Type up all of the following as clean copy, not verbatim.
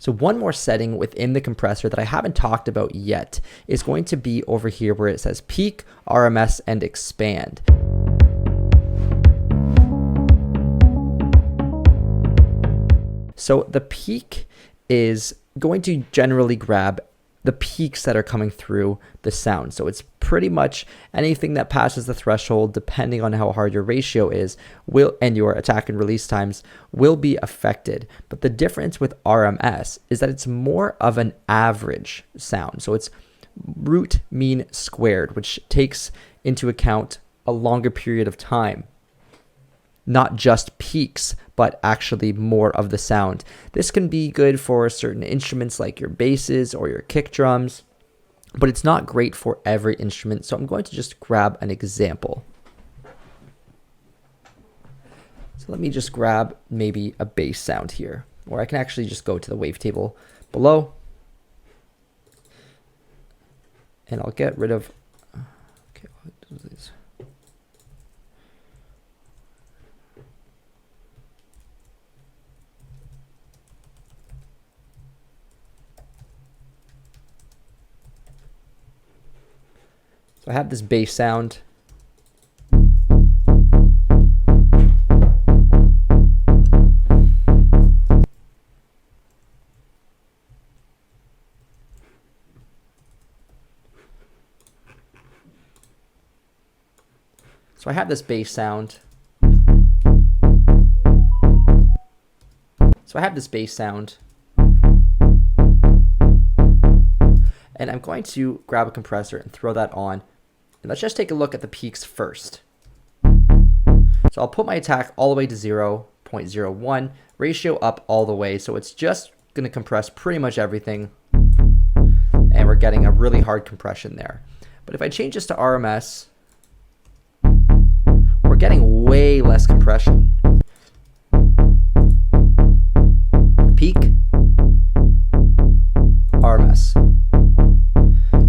So one more setting within the compressor that I haven't talked about yet is going to be over here where it says peak, RMS, and expand. So the peak is going to generally grab the peaks that are coming through the sound. So it's pretty much anything that passes the threshold, depending on how hard your ratio is, and your attack and release times will be affected. But the difference with RMS is that it's more of an average sound. So it's root mean squared, which takes into account a longer period of time. Not just peaks, but actually more of the sound. This can be good for certain instruments like your basses or your kick drums, but it's not great for every instrument. So I'm going to just grab an example. So let me just grab maybe a bass sound here, or I can actually just go to the wavetable below, and I'll get rid of, okay, what is this? So I have this bass sound. So I have this bass sound. And I'm going to grab a compressor and throw that on. And let's just take a look at the peaks first. So I'll put my attack all the way to 0.01, ratio up all the way. So it's just going to compress pretty much everything. And we're getting a really hard compression there. But if I change this to RMS, we're getting way less compression. Peak, RMS.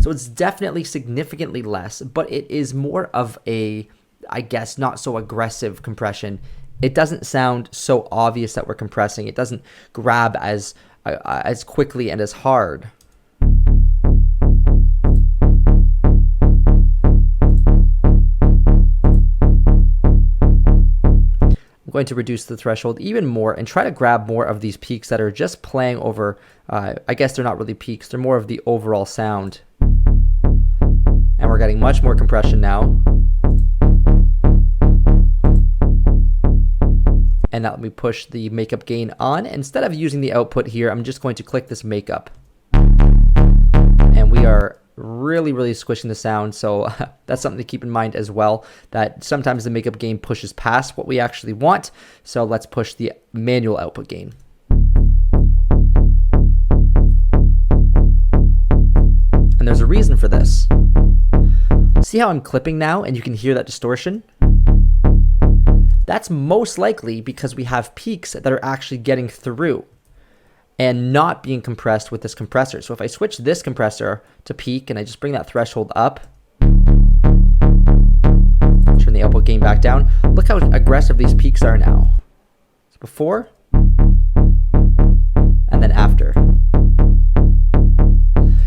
So it's definitely significantly less, but it is more of a, I guess, not so aggressive compression. It doesn't sound so obvious that we're compressing. It doesn't grab as quickly and as hard. I'm going to reduce the threshold even more and try to grab more of these peaks that are just playing over, I guess they're not really peaks, they're more of the overall sound. And we're getting much more compression now. And now let me push the makeup gain on. Instead of using the output here, I'm just going to click this makeup. And we are really squishing the sound, so that's something to keep in mind as well, that sometimes the makeup gain pushes past what we actually want. So let's push the manual output gain. And there's a reason for this. See how I'm clipping now and you can hear that distortion? That's most likely because we have peaks that are actually getting through and not being compressed with this compressor. So if I switch this compressor to peak and I just bring that threshold up, turn the output gain back down, look how aggressive these peaks are now. So before and then after.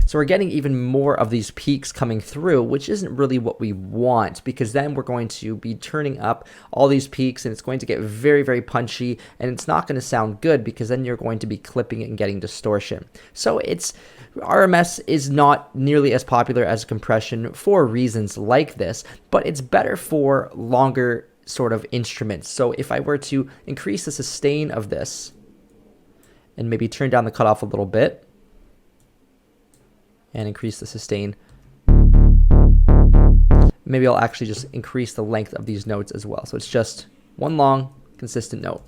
So we're getting even more of these peaks coming through, which isn't really what we want, because then we're going to be turning up all these peaks and it's going to get very punchy, and it's not going to sound good because then you're going to be clipping it and getting distortion. So RMS is not nearly as popular as compression for reasons like this, but it's better for longer sort of instruments. So if I were to increase the sustain of this and maybe turn down the cutoff a little bit, and increase the sustain. Maybe I'll actually just increase the length of these notes as well. So it's just one long, consistent note.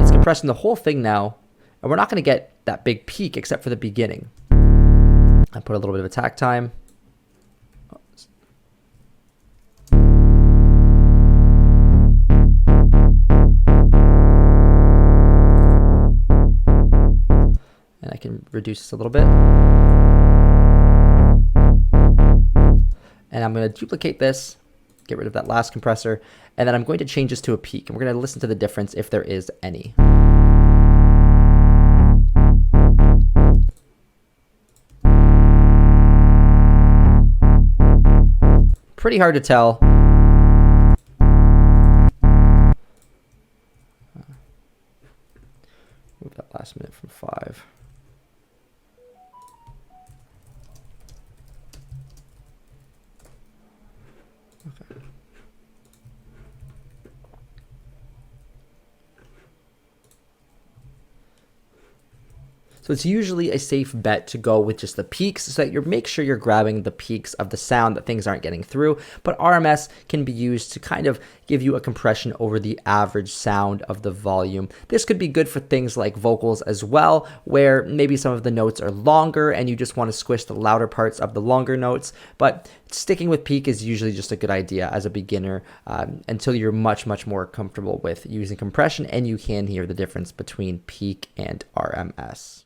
It's compressing the whole thing now, and we're not going to get that big peak except for the beginning. I put a little bit of attack time. And I can reduce this a little bit. And I'm going to duplicate this, get rid of that last compressor, and then I'm going to change this to a peak, and we're going to listen to the difference if there is any. Pretty hard to tell. Move that last minute from 5. Okay. So it's usually a safe bet to go with just the peaks so that you make sure you're grabbing the peaks of the sound that things aren't getting through. But RMS can be used to kind of give you a compression over the average sound of the volume. This could be good for things like vocals as well, where maybe some of the notes are longer and you just want to squish the louder parts of the longer notes. But sticking with peak is usually just a good idea as a beginner until you're much more comfortable with using compression and you can hear the difference between peak and RMS.